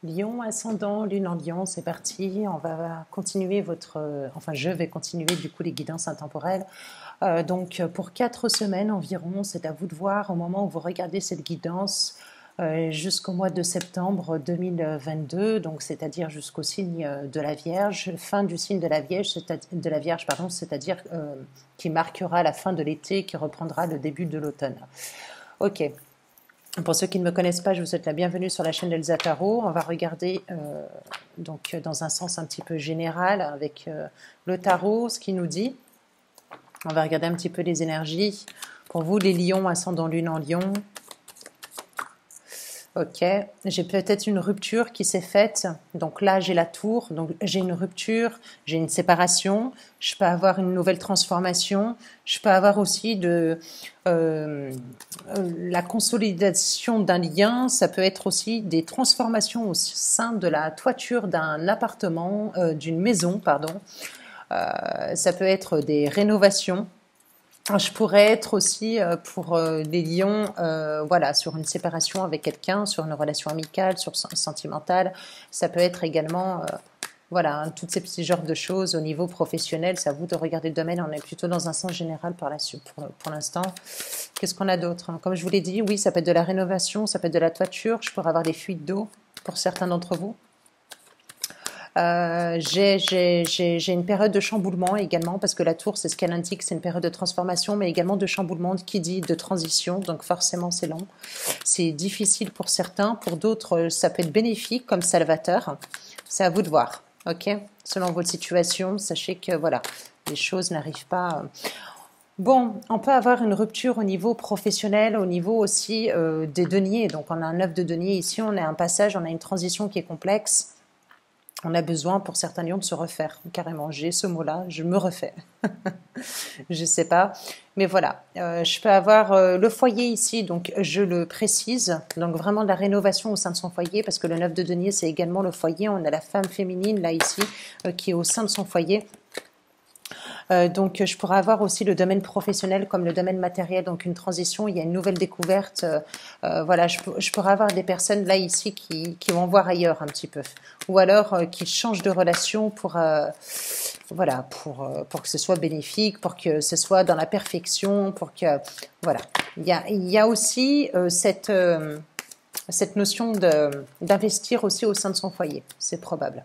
Lion, ascendant, lune en lion, c'est parti. On va continuer enfin, je vais continuer du coup les guidances intemporelles. Donc, pour 4 semaines environ, c'est à vous de voir au moment où vous regardez cette guidance jusqu'au mois de septembre 2022, donc c'est-à-dire jusqu'au signe de la Vierge, fin du signe de la Vierge, pardon, c'est-à-dire qui marquera la fin de l'été, qui reprendra le début de l'automne. Ok. Pour ceux qui ne me connaissent pas, je vous souhaite la bienvenue sur la chaîne d'Elsa Tarot. On va regarder donc dans un sens un petit peu général avec le tarot, ce qu'il nous dit. On va regarder un petit peu les énergies. Pour vous, les lions, ascendant lune en lion. Ok, j'ai peut-être une rupture qui s'est faite. Donc là, j'ai la tour. Donc j'ai une rupture, j'ai une séparation. Je peux avoir une nouvelle transformation. Je peux avoir aussi la consolidation d'un lien. Ça peut être aussi des transformations au sein de la toiture d'un appartement, d'une maison, pardon. Ça peut être des rénovations. Je pourrais être aussi pour les lions, voilà, sur une séparation avec quelqu'un, sur une relation amicale, sentimentale. Ça peut être également, voilà, hein, tous ces petits genres de choses au niveau professionnel. C'est à vous de regarder le domaine. On est plutôt dans un sens général pour l'instant. Qu'est-ce qu'on a d'autre, hein? Comme je vous l'ai dit, oui, ça peut être de la rénovation, ça peut être de la toiture. Je pourrais avoir des fuites d'eau pour certains d'entre vous. J'ai une période de chamboulement également, parce que la tour, c'est ce qu'elle indique, c'est une période de transformation, mais également de chamboulement, qui dit de transition, donc forcément c'est long. C'est difficile pour certains, pour d'autres, ça peut être bénéfique comme salvateur. C'est à vous de voir, ok? Selon votre situation, sachez que voilà, les choses n'arrivent pas. Bon, on peut avoir une rupture au niveau professionnel, au niveau aussi des deniers. Donc on a un 9 de denier ici, on a un passage, on a une transition qui est complexe. On a besoin pour certains lions de se refaire, carrément. J'ai ce mot-là, je me refais. Je sais pas, mais voilà. Je peux avoir le foyer ici, donc je le précise. Donc vraiment de la rénovation au sein de son foyer, parce que le 9 de denier, c'est également le foyer. On a la femme féminine, là, ici, qui est au sein de son foyer. Donc, je pourrais avoir aussi le domaine professionnel comme le domaine matériel, donc une transition, il y a une nouvelle découverte. Voilà, je pourrais avoir des personnes là, ici, qui vont voir ailleurs un petit peu. Ou alors qui changent de relation voilà, pour que ce soit bénéfique, pour que ce soit dans la perfection, pour que... Voilà. Il y a aussi cette notion d'investir aussi au sein de son foyer, c'est probable.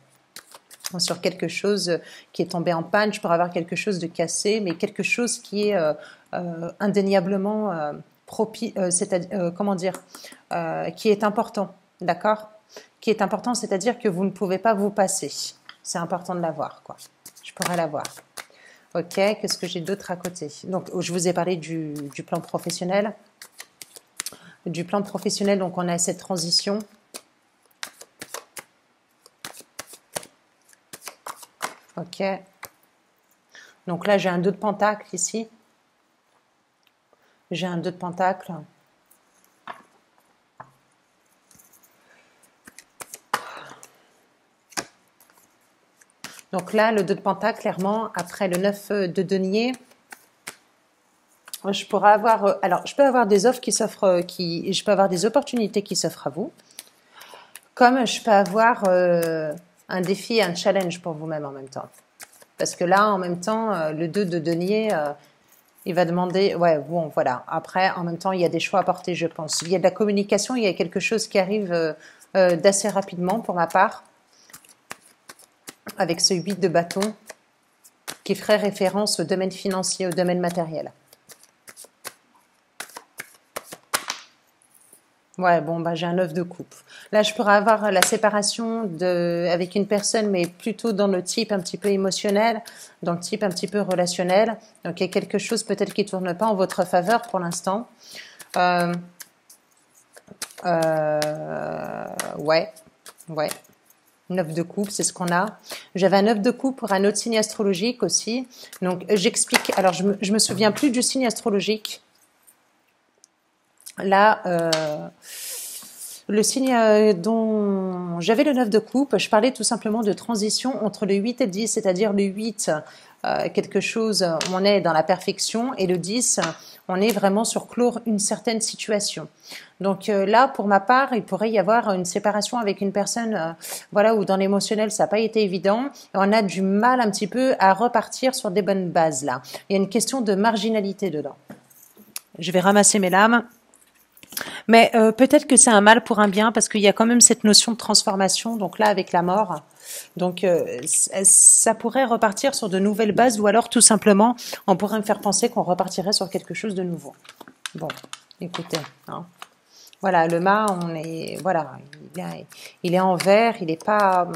Sur quelque chose qui est tombé en panne, je pourrais avoir quelque chose de cassé, mais quelque chose qui est indéniablement comment dire, qui est important, d'accord? Qui est important, c'est-à-dire que vous ne pouvez pas vous passer. C'est important de l'avoir, quoi. Je pourrais l'avoir. Ok, qu'est-ce que j'ai d'autre à côté? Donc, je vous ai parlé du plan professionnel. Du plan professionnel, donc on a cette transition. Ok. Donc là, j'ai un 2 de pentacle ici. J'ai un 2 de pentacle. Donc là, le 2 de pentacle, clairement, après le 9 de denier, je pourrais avoir... alors, je peux avoir des offres qui s'offrent, je peux avoir des opportunités qui s'offrent à vous. Comme je peux avoir un défi, un challenge pour vous-même en même temps. Parce que là, en même temps, le 2 de denier, il va demander... Ouais, bon, voilà. Après, en même temps, il y a des choix à porter, je pense. Il y a de la communication, il y a quelque chose qui arrive d'assez rapidement pour ma part. Avec ce 8 de bâton qui ferait référence au domaine financier, au domaine matériel. Ouais, bon, bah, j'ai un 9 de coupe. Là, je pourrais avoir la séparation avec une personne, mais plutôt dans le type un petit peu émotionnel, dans le type un petit peu relationnel. Donc, il y a quelque chose peut-être qui ne tourne pas en votre faveur pour l'instant. Ouais. 9 de coupe, c'est ce qu'on a. J'avais un 9 de coupe pour un autre signe astrologique aussi. Donc, j'explique. Alors, je me souviens plus du signe astrologique. Là, le signe dont j'avais le 9 de coupe, je parlais tout simplement de transition entre le 8 et le 10, c'est-à-dire le 8, quelque chose, on est dans la perfection, et le 10, on est vraiment sur clore une certaine situation. Donc là, pour ma part, il pourrait y avoir une séparation avec une personne, voilà, où dans l'émotionnel, ça n'a pas été évident. Et on a du mal un petit peu à repartir sur des bonnes bases là. Il y a une question de marginalité dedans. Je vais ramasser mes lames. Mais peut-être que c'est un mal pour un bien parce qu'il y a quand même cette notion de transformation. Donc là, avec la mort, donc ça pourrait repartir sur de nouvelles bases ou alors tout simplement, on pourrait me faire penser qu'on repartirait sur quelque chose de nouveau. Bon, écoutez, hein. Voilà, le mât, voilà, il est en vert, il n'est pas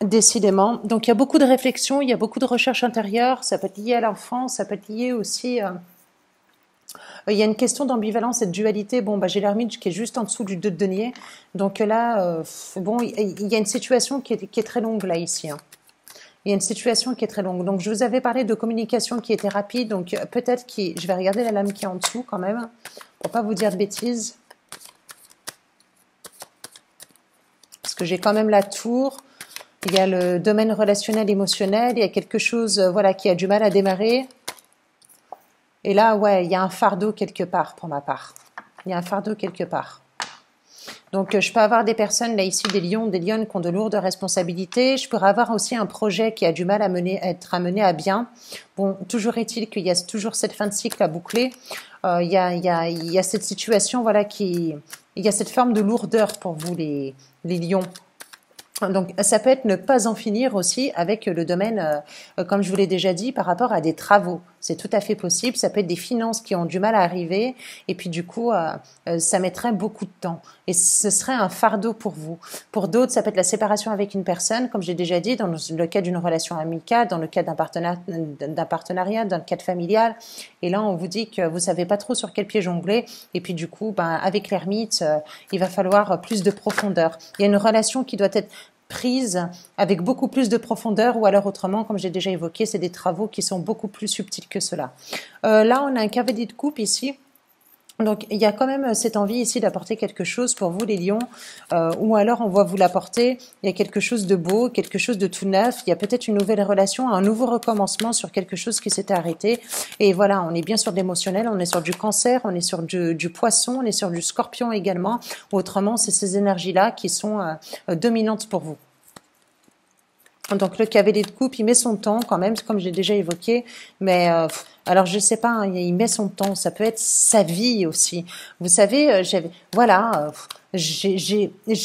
décidément. Donc il y a beaucoup de réflexion, il y a beaucoup de recherche intérieure. Ça peut être lié à l'enfance, ça peut être lié aussi. Il y a une question d'ambivalence et de dualité. Bon, j'ai l'ermite qui est juste en dessous du 2 de denier. Donc là, bon, il y a une situation qui est très longue là, ici. Hein. Il y a une situation qui est très longue. Donc, je vous avais parlé de communication qui était rapide. Donc, peut-être je vais regarder la lame qui est en dessous quand même, pour pas vous dire de bêtises. Parce que j'ai quand même la tour. Il y a le domaine relationnel, émotionnel. Il y a quelque chose, voilà, qui a du mal à démarrer. Et là, ouais, il y a un fardeau quelque part pour ma part. Il y a un fardeau quelque part. Donc, je peux avoir des personnes, là ici, des lions, des lionnes qui ont de lourdes responsabilités. Je pourrais avoir aussi un projet qui a du mal à être amené à bien. Bon, toujours est-il qu'il y a toujours cette fin de cycle à boucler. Il y a cette situation, voilà, il y a cette forme de lourdeur pour vous, les lions. Donc, ça peut être ne pas en finir aussi avec le domaine, comme je vous l'ai déjà dit, par rapport à des travaux. C'est tout à fait possible. Ça peut être des finances qui ont du mal à arriver. Et puis, du coup, ça mettrait beaucoup de temps. Et ce serait un fardeau pour vous. Pour d'autres, ça peut être la séparation avec une personne, comme j'ai déjà dit, dans le cas d'une relation amicale, dans le cas d'un partenariat, dans le cadre familial. Et là, on vous dit que vous savez pas trop sur quel pied jongler. Et puis, du coup, avec l'ermite, il va falloir plus de profondeur. Il y a une relation qui doit être prise avec beaucoup plus de profondeur, ou alors autrement, comme j'ai déjà évoqué, c'est des travaux qui sont beaucoup plus subtils que cela. Là, on a un cavalier de coupe ici. Donc, il y a quand même cette envie ici d'apporter quelque chose pour vous, les lions, ou alors on va vous l'apporter. Il y a quelque chose de beau, quelque chose de tout neuf. Il y a peut-être une nouvelle relation, un nouveau recommencement sur quelque chose qui s'était arrêté. Et voilà, on est bien sur de l'émotionnel, on est sur du cancer, on est sur du poisson, on est sur du scorpion également. Autrement, c'est ces énergies-là qui sont dominantes pour vous. Donc le cavalier de coupe, il met son temps quand même, comme j'ai déjà évoqué, mais alors je sais pas, hein, il met son temps, ça peut être sa vie aussi. Vous savez, j'ai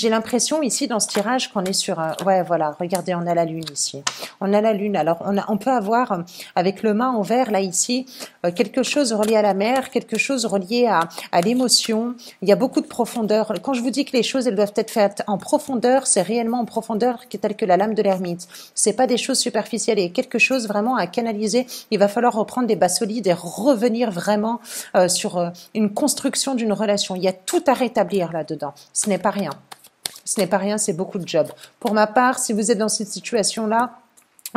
l'impression ici dans ce tirage qu'on est sur ouais, voilà, regardez, on a la lune ici. On a la lune. Alors on peut avoir avec le mât en vert là ici quelque chose relié à la mer, quelque chose relié à l'émotion. Il y a beaucoup de profondeur. Quand je vous dis que les choses elles doivent être faites en profondeur, c'est réellement en profondeur tel que la lame de l'ermite. C'est pas des choses superficielles, il y a quelque chose vraiment à canaliser. Il va falloir reprendre des bases solides et revenir vraiment sur une construction d'une relation. Il y a tout à rétablir là-dedans. Ce n'est pas rien. Ce n'est pas rien, c'est beaucoup de job. Pour ma part, si vous êtes dans cette situation-là,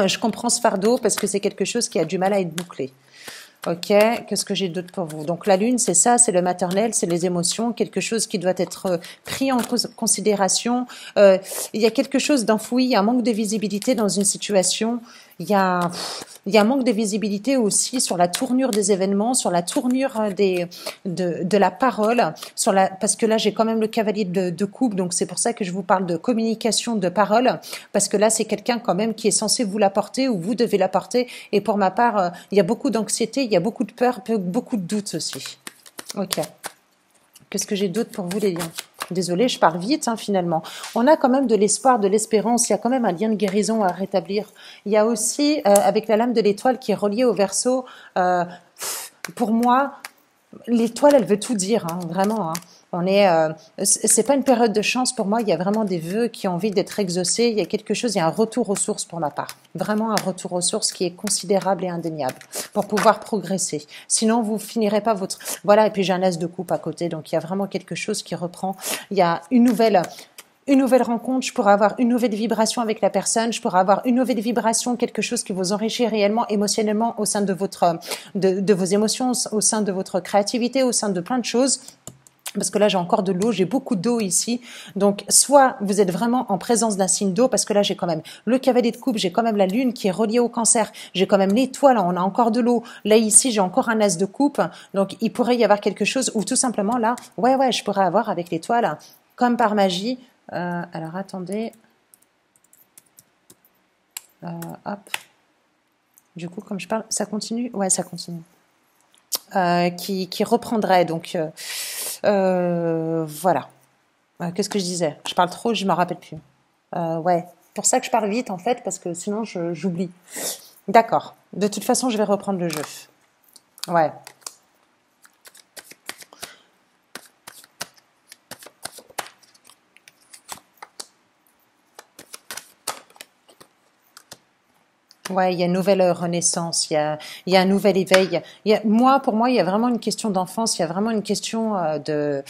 je comprends ce fardeau parce que c'est quelque chose qui a du mal à être bouclé. Ok, qu'est-ce que j'ai d'autre pour vous? Donc la lune, c'est ça, c'est le maternel, c'est les émotions, quelque chose qui doit être pris en considération. Il y a quelque chose d'enfoui, il y a un manque de visibilité dans une situation. Il y a un manque de visibilité aussi sur la tournure des événements, sur la tournure de la parole, parce que là j'ai quand même le cavalier de coupe, donc c'est pour ça que je vous parle de communication, de parole, parce que là c'est quelqu'un quand même qui est censé vous l'apporter ou vous devez l'apporter. Et pour ma part, il y a beaucoup d'anxiété, il y a beaucoup de peur, beaucoup de doutes aussi. Ok. Qu'est-ce que j'ai d'autre pour vous les lions? Désolée, je parle vite finalement. On a quand même de l'espoir, de l'espérance. Il y a quand même un lien de guérison à rétablir. Il y a aussi, avec la lame de l'étoile qui est reliée au Verseau, pour moi, l'étoile, elle veut tout dire, vraiment. C'est pas une période de chance pour moi. Il y a vraiment des vœux qui ont envie d'être exaucés. Il y a quelque chose, il y a un retour aux sources pour ma part. Vraiment un retour aux sources qui est considérable et indéniable pour pouvoir progresser. Sinon, vous finirez pas votre. Voilà. Et puis j'ai un as de coupe à côté, donc il y a vraiment quelque chose qui reprend. Il y a une nouvelle rencontre, je pourrais avoir une nouvelle vibration avec la personne, je pourrais avoir une nouvelle vibration, quelque chose qui vous enrichit réellement, émotionnellement, au sein de vos émotions, au sein de votre créativité, au sein de plein de choses. Parce que là, j'ai encore de l'eau, j'ai beaucoup d'eau ici. Donc, soit vous êtes vraiment en présence d'un signe d'eau, parce que là, j'ai quand même le cavalier de coupe, j'ai quand même la lune qui est reliée au cancer, j'ai quand même l'étoile, on a encore de l'eau. Là, ici, j'ai encore un as de coupe. Donc, il pourrait y avoir quelque chose, ou tout simplement là, ouais, je pourrais avoir avec l'étoile, comme par magie. Alors, attendez. Hop. Du coup, comme je parle, ça continue? Ouais, ça continue. Qui reprendrait, donc... voilà. Qu'est-ce que je disais? Je parle trop, je me rappelle plus. Ouais, pour ça que je parle vite en fait, parce que sinon j'oublie. D'accord. De toute façon, je vais reprendre le jeu. Ouais. Ouais, il y a une nouvelle renaissance, il y a un nouvel éveil. Pour moi, il y a vraiment une question d'enfance, il y a vraiment une question de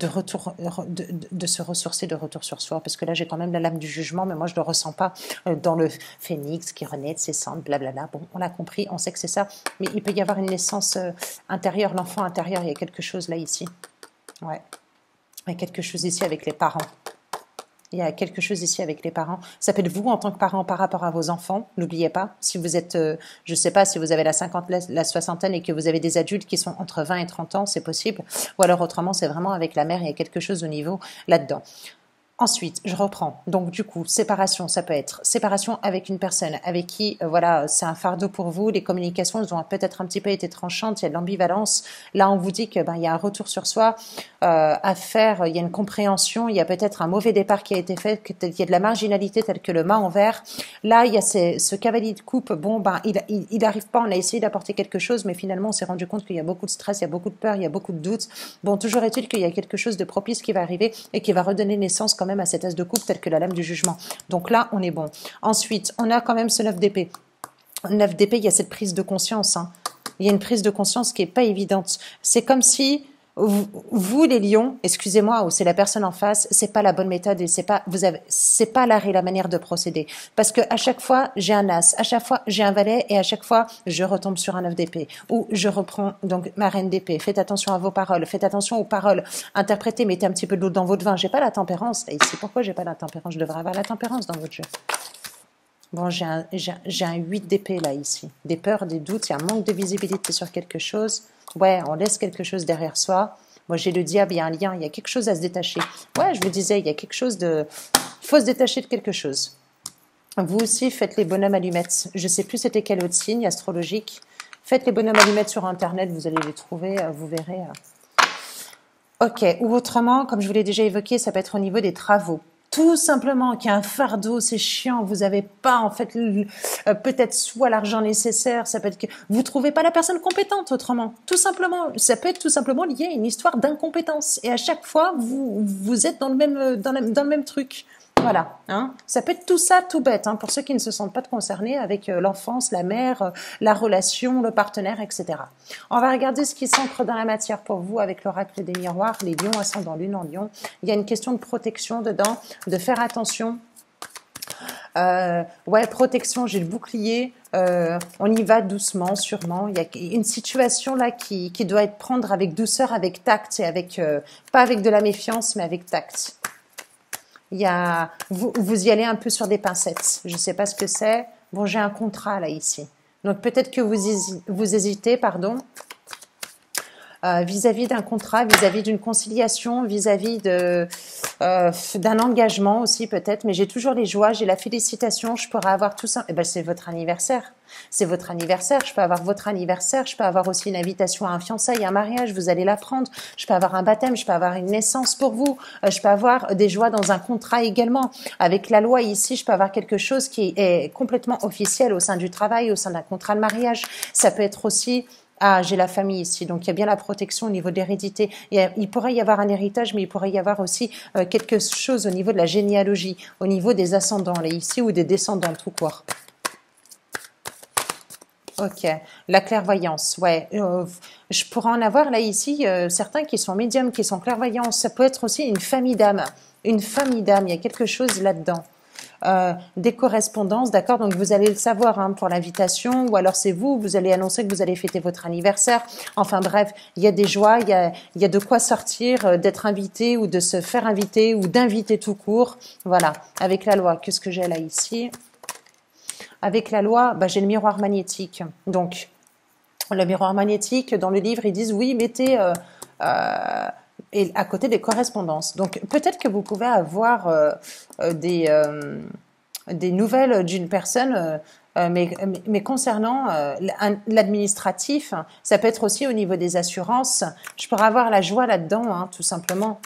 retour, de se ressourcer, de retour sur soi. Parce que là, j'ai quand même la lame du jugement, mais moi, je le ressens pas dans le phénix qui renaît de ses cendres, blablabla. Bon, on l'a compris, on sait que c'est ça, mais il peut y avoir une naissance intérieure, l'enfant intérieur. Il y a quelque chose là ici. Ouais, il y a quelque chose ici avec les parents. Il y a quelque chose ici avec les parents. Ça peut être vous en tant que parent par rapport à vos enfants. N'oubliez pas, si vous êtes, je ne sais pas, si vous avez la cinquantaine, la soixantaine et que vous avez des adultes qui sont entre 20 et 30 ans, c'est possible. Ou alors autrement, c'est vraiment avec la mère, il y a quelque chose au niveau là-dedans. Ensuite, je reprends. Donc, du coup, séparation, ça peut être séparation avec une personne avec qui, voilà, c'est un fardeau pour vous. Les communications, elles ont peut-être un petit peu été tranchantes. Il y a de l'ambivalence. Là, on vous dit que il y a un retour sur soi à faire. Il y a une compréhension. Il y a peut-être un mauvais départ qui a été fait. Il y a de la marginalité telle que le mât en verre. Là, il y a ce cavalier de coupe. Bon, il arrive pas. On a essayé d'apporter quelque chose, mais finalement, on s'est rendu compte qu'il y a beaucoup de stress, il y a beaucoup de peur, il y a beaucoup de doutes. Bon, toujours est-il qu'il y a quelque chose de propice qui va arriver et qui va redonner naissance quand même à cet as de coupe tel que la lame du jugement. Donc là, on est bon. Ensuite, on a quand même ce 9 d'épée. 9 d'épée, il y a cette prise de conscience. Il y a une prise de conscience qui est pas évidente. C'est comme si vous les lions, excusez-moi, ou c'est la personne en face, c'est pas la bonne méthode et c'est pas la manière de procéder. Parce que à chaque fois j'ai un as, à chaque fois j'ai un valet et à chaque fois je retombe sur un 9 d'épée ou je reprends donc ma reine d'épée. Faites attention à vos paroles, faites attention aux paroles. Interprétez, mettez un petit peu de l'eau dans votre vin. J'ai pas la tempérance là ici. Pourquoi j'ai pas la tempérance? Je devrais avoir la tempérance dans votre jeu. Bon, j'ai un 8 d'épée là ici. Des peurs, des doutes, il y a un manque de visibilité sur quelque chose. Ouais, on laisse quelque chose derrière soi. Moi, j'ai le diable, il y a un lien, il y a quelque chose à se détacher. Ouais, je vous disais, il y a quelque chose de... Il faut se détacher de quelque chose. Vous aussi, faites les bonhommes allumettes. Je ne sais plus c'était quel autre signe astrologique. Faites les bonhommes allumettes sur Internet, vous allez les trouver, vous verrez. Ok, ou autrement, comme je vous l'ai déjà évoqué, ça peut être au niveau des travaux. Tout simplement qu'il y a un fardeau, c'est chiant, vous n'avez pas en fait peut-être soit l'argent nécessaire, ça peut être que vous trouvez pas la personne compétente autrement. Tout simplement, ça peut être tout simplement lié à une histoire d'incompétence et à chaque fois vous êtes dans le même truc. Voilà, hein. Ça peut être tout ça, tout bête, hein, pour ceux qui ne se sentent pas concernés avec l'enfance, la mère, la relation, le partenaire, etc. On va regarder ce qui s'ancre dans la matière pour vous avec l'oracle des miroirs, les lions ascendant lune en lion. Il y a une question de protection dedans, de faire attention. Ouais, protection, j'ai le bouclier. On y va doucement, sûrement. Il y a une situation là qui doit être prendre avec douceur, avec tact, et avec pas avec de la méfiance, mais avec tact. Vous y allez un peu sur des pincettes. Je ne sais pas ce que c'est. Bon, j'ai un contrat là ici. Donc peut-être que vous hésitez, pardon, vis-à-vis d'un contrat, vis-à-vis d'une conciliation, vis-à-vis d'un engagement aussi peut-être. Mais j'ai toujours les joies, j'ai la félicitation. Je pourrais avoir tout ça. Eh ben, c'est votre anniversaire. C'est votre anniversaire. Je peux avoir votre anniversaire. Je peux avoir aussi une invitation à un fiançailles, un mariage. Vous allez l'apprendre. Je peux avoir un baptême. Je peux avoir une naissance pour vous. Je peux avoir des joies dans un contrat également. Avec la loi ici, je peux avoir quelque chose qui est complètement officiel au sein du travail, au sein d'un contrat de mariage. Ça peut être aussi... Ah, j'ai la famille ici, donc il y a bien la protection au niveau de l'hérédité. Il pourrait y avoir un héritage, mais il pourrait y avoir aussi quelque chose au niveau de la généalogie, au niveau des ascendants, là, ici, ou des descendants, tout court. Ok, la clairvoyance, ouais. Je pourrais en avoir là ici certains qui sont médiums, qui sont clairvoyants. Ça peut être aussi une famille d'âmes. Une famille d'âmes, il y a quelque chose là-dedans. des correspondances, d'accord? Donc vous allez le savoir hein, pour l'invitation, ou alors c'est vous, vous allez annoncer que vous allez fêter votre anniversaire. Enfin bref, il y a des joies, il y a de quoi sortir, d'être invité ou de se faire inviter ou d'inviter tout court. Voilà, avec la loi, qu'est-ce que j'ai là ici? Avec la loi, bah, j'ai le miroir magnétique. Donc, le miroir magnétique, dans le livre, ils disent oui, mettez et à côté des correspondances. Donc, peut-être que vous pouvez avoir des nouvelles d'une personne, mais concernant l'administratif, ça peut être aussi au niveau des assurances. Je pourrais avoir la joie là-dedans, hein, tout simplement.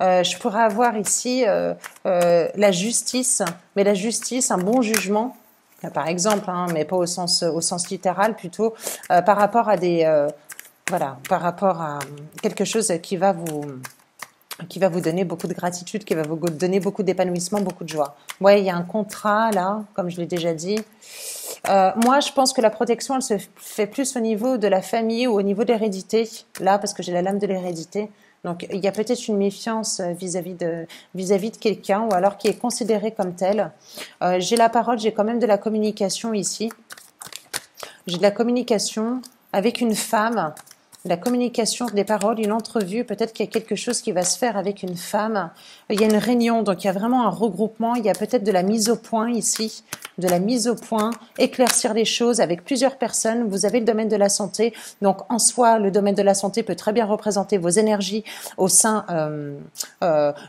Je pourrais avoir ici la justice, mais la justice, un bon jugement, par exemple, hein, mais pas au sens littéral, plutôt par rapport à voilà, par rapport à quelque chose qui va vous donner beaucoup de gratitude, qui va vous donner beaucoup d'épanouissement, beaucoup de joie. Ouais, il y a un contrat là, comme je l'ai déjà dit. Moi, je pense que la protection, elle se fait plus au niveau de la famille ou au niveau de l'hérédité, là, parce que j'ai la lame de l'hérédité. Donc, il y a peut-être une méfiance vis-à-vis de quelqu'un, ou alors qui est considéré comme tel. J'ai la parole, j'ai quand même de la communication ici. J'ai de la communication avec une femme, la communication, des paroles, une entrevue, peut-être qu'il y a quelque chose qui va se faire avec une femme. Il y a une réunion, donc il y a vraiment un regroupement, il y a peut-être de la mise au point ici, de la mise au point, éclaircir les choses avec plusieurs personnes. Vous avez le domaine de la santé, donc en soi, le domaine de la santé peut très bien représenter vos énergies au sein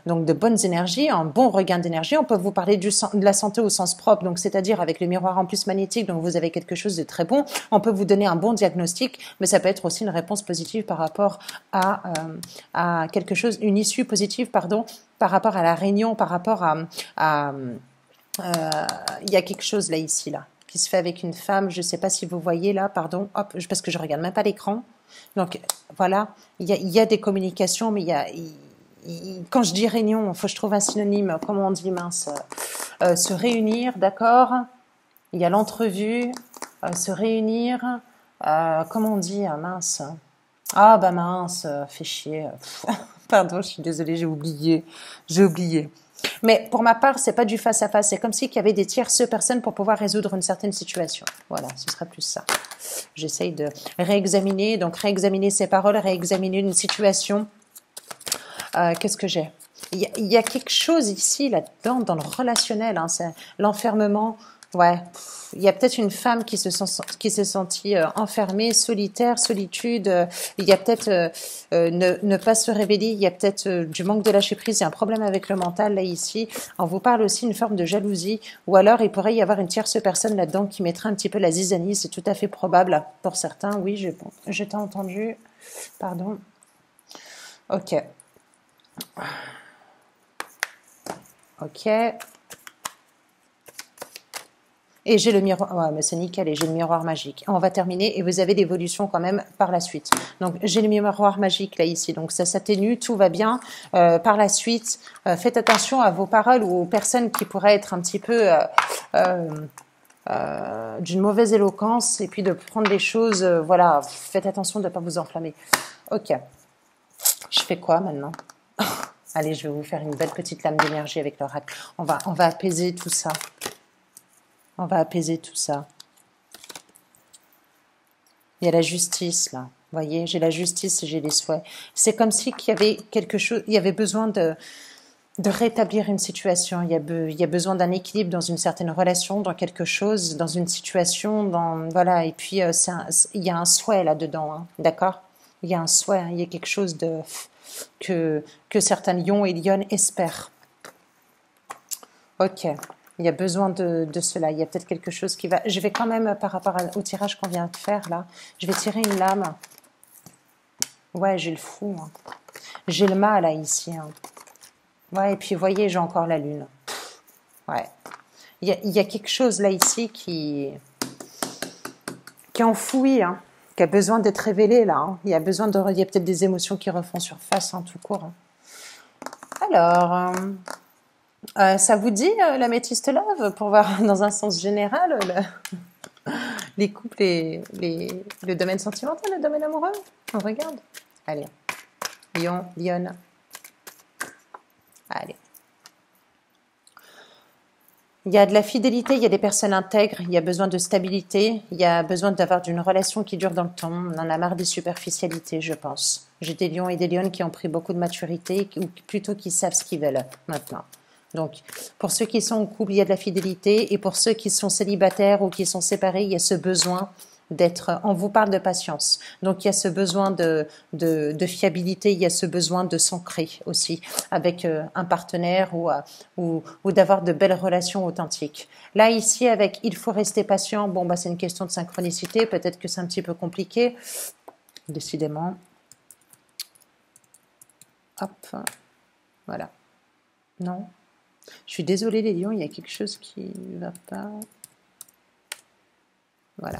donc de bonnes énergies, un bon regain d'énergie. On peut vous parler de la santé au sens propre, donc c'est-à-dire avec le miroir en plus magnétique, donc vous avez quelque chose de très bon. On peut vous donner un bon diagnostic, mais ça peut être aussi une réponse positive par rapport à quelque chose, une issue positive, pardon, par rapport à la réunion, par rapport il y a quelque chose là, ici, là, qui se fait avec une femme. Je ne sais pas si vous voyez là, pardon, hop, parce que je regarde même pas l'écran. Donc, voilà, il y a des communications, mais quand je dis réunion, il faut que je trouve un synonyme, comment on dit, mince, se réunir, d'accord? Il y a l'entrevue, se réunir, comment on dit, mince? Ah bah mince, fait chier. Pardon, je suis désolée, j'ai oublié. Mais pour ma part, c'est pas du face à face. C'est comme si qu'il y avait des tierces personnes pour pouvoir résoudre une certaine situation. Voilà, ce serait plus ça. J'essaye de réexaminer, donc réexaminer ses paroles, réexaminer une situation. Qu'est-ce que j'ai? Il y a quelque chose ici, là-dedans, dans le relationnel. Hein, c'est l'enfermement. Ouais, il y a peut-être une femme qui s'est sentie enfermée, solitaire, solitude. Il y a peut-être ne pas se révéler. Il y a peut-être du manque de lâcher prise. Il y a un problème avec le mental là ici. On vous parle aussi une forme de jalousie, ou alors il pourrait y avoir une tierce personne là-dedans qui mettrait un petit peu la zizanie. C'est tout à fait probable pour certains. Oui, je t'ai entendu. Pardon. Ok. Ok. Et j'ai le miroir, ouais, mais c'est nickel, et j'ai le miroir magique. On va terminer, et vous avez l'évolution quand même par la suite. Donc, j'ai le miroir magique là, ici. Donc, ça s'atténue, tout va bien. Par la suite, faites attention à vos paroles ou aux personnes qui pourraient être un petit peu d'une mauvaise éloquence, et puis de prendre les choses, voilà, faites attention de ne pas vous enflammer. Ok. Je fais quoi maintenant? Allez, je vais vous faire une belle petite lame d'énergie avec l'oracle. On va apaiser tout ça. On va apaiser tout ça. Il y a la justice, là. Vous voyez, j'ai la justice et j'ai les souhaits. C'est comme si qu'il y avait quelque chose, il y avait besoin de rétablir une situation. Il y a besoin d'un équilibre dans une certaine relation, dans quelque chose, dans une situation, voilà. Et puis, il y a un souhait là-dedans, hein, d'accord? Il y a un souhait, hein, il y a quelque chose que certains lions et lionnes espèrent. Ok. Il y a besoin de cela. Il y a peut-être quelque chose qui va... Je vais quand même, par rapport au tirage qu'on vient de faire, là, je vais tirer une lame. Ouais, j'ai le fou. Hein. J'ai le mât, là, ici. Hein. Ouais, et puis, vous voyez, j'ai encore la lune. Ouais. Il y a quelque chose, là, ici, qui est enfoui, hein, qui a besoin d'être révélé, là. Hein. Il y a peut-être des émotions qui refont surface, hein, tout court. Hein. Alors... ça vous dit l'améthyste love pour voir dans un sens général les couples et le domaine sentimental, le domaine amoureux? On regarde. Allez, Lion, Lionne. Allez. Il y a de la fidélité, il y a des personnes intègres, il y a besoin de stabilité, il y a besoin d'avoir d'une relation qui dure dans le temps. On en a marre des superficialités, je pense. J'ai des lions et des lionnes qui ont pris beaucoup de maturité, ou plutôt qui savent ce qu'ils veulent maintenant. Donc, pour ceux qui sont en couple, il y a de la fidélité, et pour ceux qui sont célibataires ou qui sont séparés, il y a ce besoin d'être, on vous parle de patience. Donc, il y a ce besoin de fiabilité, il y a ce besoin de s'ancrer aussi avec un partenaire ou d'avoir de belles relations authentiques. Là, ici, avec il faut rester patient, bon, bah, c'est une question de synchronicité, peut-être que c'est un petit peu compliqué, décidément. Hop, voilà. Non. Je suis désolée les lions, il y a quelque chose qui ne va pas. Voilà.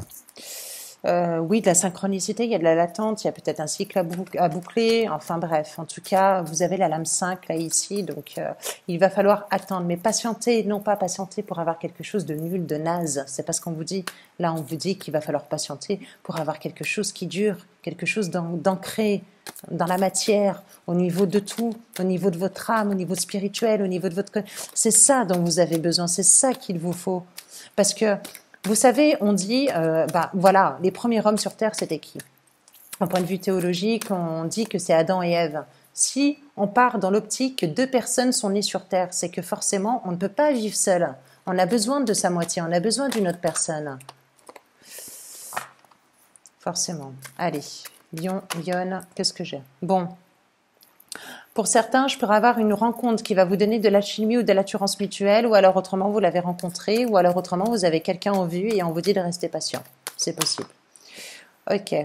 Oui, de la synchronicité, il y a de la latente, il y a peut-être un cycle à boucler, enfin bref, en tout cas, vous avez la lame 5 là ici, donc il va falloir attendre, mais patienter, non pas patienter pour avoir quelque chose de nul, de naze, c'est pas ce qu'on vous dit. Là, on vous dit qu'il va falloir patienter pour avoir quelque chose qui dure, quelque chose d'ancré dans la matière, au niveau de tout, au niveau de votre âme, au niveau spirituel, au niveau de votre... C'est ça dont vous avez besoin, c'est ça qu'il vous faut. Parce que, vous savez, on dit, voilà, les premiers hommes sur Terre, c'était qui? En point de vue théologique, on dit que c'est Adam et Ève. Si on part dans l'optique que 2 personnes sont nées sur Terre, c'est que forcément, on ne peut pas vivre seul. On a besoin de sa moitié, on a besoin d'une autre personne. Forcément. Allez, Lion, Lionne, qu'est-ce que j'ai? Bon. Pour certains, je pourrais avoir une rencontre qui va vous donner de l'alchimie ou de l'assurance mutuelle, ou alors autrement, vous l'avez rencontré, ou alors autrement, vous avez quelqu'un en vue et on vous dit de rester patient. C'est possible. Ok.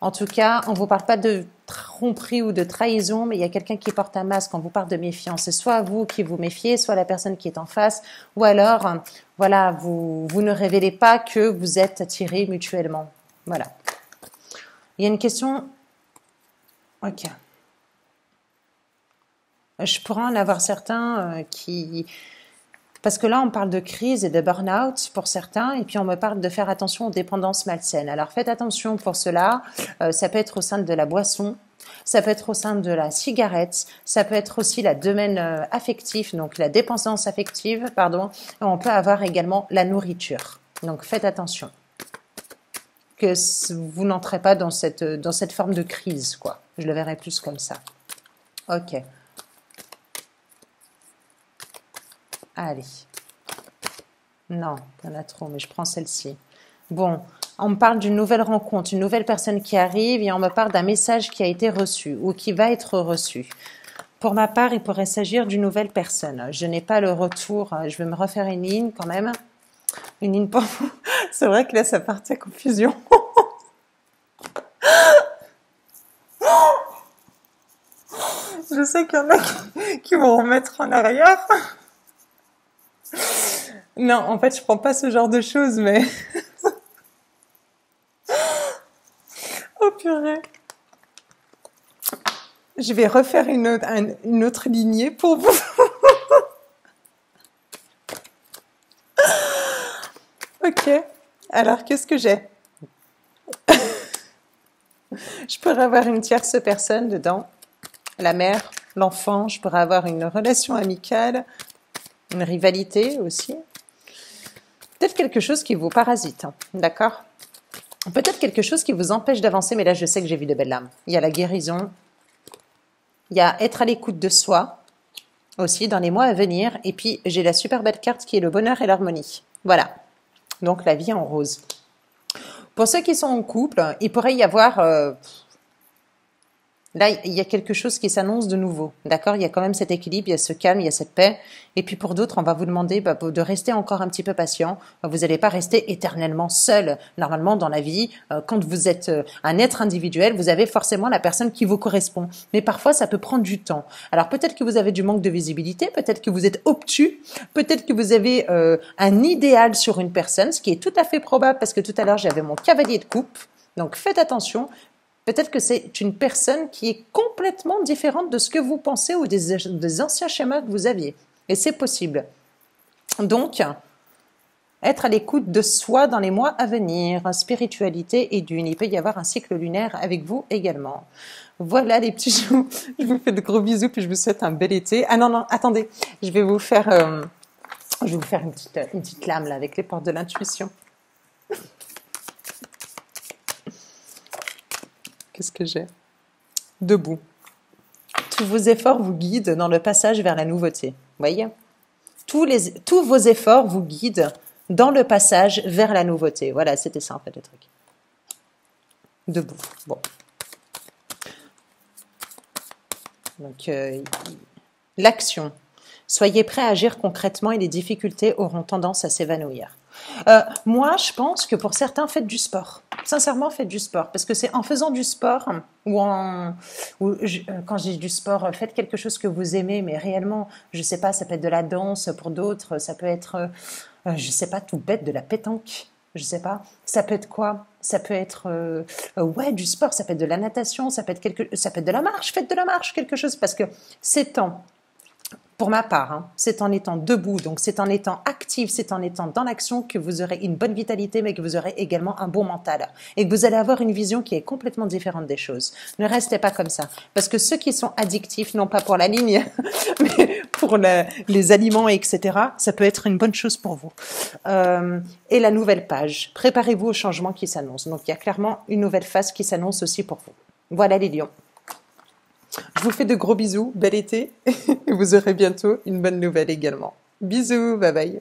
En tout cas, on ne vous parle pas de tromperie ou de trahison, mais il y a quelqu'un qui porte un masque. On vous parle de méfiance. C'est soit vous qui vous méfiez, soit la personne qui est en face, ou alors, voilà, vous ne révélez pas que vous êtes attirés mutuellement. Voilà. Il y a une question. Ok. Je pourrais en avoir certains qui... Parce que là, on parle de crise et de burn-out pour certains, et puis on me parle de faire attention aux dépendances malsaines. Alors faites attention pour cela, ça peut être au sein de la boisson, ça peut être au sein de la cigarette, ça peut être aussi le domaine affectif, donc la dépendance affective, pardon, et on peut avoir également la nourriture. Donc faites attention, que vous n'entrez pas dans cette forme de crise, quoi. Je le verrai plus comme ça. Ok. Allez. Non, il y en a trop, mais je prends celle-ci. Bon, on me parle d'une nouvelle rencontre, une nouvelle personne qui arrive et on me parle d'un message qui a été reçu ou qui va être reçu. Pour ma part, il pourrait s'agir d'une nouvelle personne. Je n'ai pas le retour. Je vais me refaire une ligne quand même. Une ligne pour vous. C'est vrai que là, ça partait à confusion. Je sais qu'il y en a qui vont remettre en arrière. Non, en fait, je prends pas ce genre de choses, mais... Oh purée. Je vais refaire une autre lignée pour vous. Ok. Alors, qu'est-ce que j'ai? Je pourrais avoir une tierce personne dedans. La mère, l'enfant. Je pourrais avoir une relation amicale. Une rivalité aussi. Peut-être quelque chose qui vous parasite, hein, d'accord? Peut-être quelque chose qui vous empêche d'avancer, mais là, je sais que j'ai vu de belles lames. Il y a la guérison, il y a être à l'écoute de soi, aussi, dans les mois à venir, et puis j'ai la super belle carte qui est le bonheur et l'harmonie. Voilà, donc la vie en rose. Pour ceux qui sont en couple, il pourrait y avoir... Là, il y a quelque chose qui s'annonce de nouveau, d'accord? Il y a quand même cet équilibre, il y a ce calme, il y a cette paix. Et puis pour d'autres, on va vous demander de rester encore un petit peu patient. Vous n'allez pas rester éternellement seul. Normalement, dans la vie, quand vous êtes un être individuel, vous avez forcément la personne qui vous correspond. Mais parfois, ça peut prendre du temps. Alors peut-être que vous avez du manque de visibilité, peut-être que vous êtes obtus, peut-être que vous avez un idéal sur une personne, ce qui est tout à fait probable parce que tout à l'heure, j'avais mon cavalier de coupe. Donc faites attention. Peut-être que c'est une personne qui est complètement différente de ce que vous pensez ou des anciens schémas que vous aviez. Et c'est possible. Donc, être à l'écoute de soi dans les mois à venir. Spiritualité et dune. Il peut y avoir un cycle lunaire avec vous également. Voilà les petits joues. Je vous fais de gros bisous puis je vous souhaite un bel été. Ah non, attendez. Je vais vous faire Je vais vous faire une petite lame là avec les portes de l'intuition. Qu'est-ce que j'ai? Debout. Tous vos efforts vous guident dans le passage vers la nouveauté. Vous voyez? Tous vos efforts vous guident dans le passage vers la nouveauté. Voilà, c'était ça en fait le truc. Debout. Bon. Donc, l'action. Soyez prêts à agir concrètement et les difficultés auront tendance à s'évanouir. Moi, je pense que pour certains, faites du sport. Sincèrement, faites du sport. Parce que c'est en faisant du sport, quand je dis du sport, faites quelque chose que vous aimez, mais réellement, je sais pas, ça peut être de la danse pour d'autres, ça peut être, je sais pas, tout bête, de la pétanque. Je sais pas. Ça peut être quoi? Ça peut être ouais, du sport, ça peut être de la natation, ça peut être de la marche. Faites de la marche, quelque chose, parce que c'est temps. Pour ma part, hein, c'est en étant debout, donc c'est en étant actif, c'est en étant dans l'action que vous aurez une bonne vitalité, mais que vous aurez également un bon mental et que vous allez avoir une vision qui est complètement différente des choses. Ne restez pas comme ça, parce que ceux qui sont addictifs, non pas pour la ligne, mais pour les aliments, etc., ça peut être une bonne chose pour vous. Et la nouvelle page, préparez-vous au changement qui s'annonce. Donc il y a clairement une nouvelle phase qui s'annonce aussi pour vous. Voilà les lions. Je vous fais de gros bisous, bel été, et vous aurez bientôt une bonne nouvelle également. Bisous, bye bye.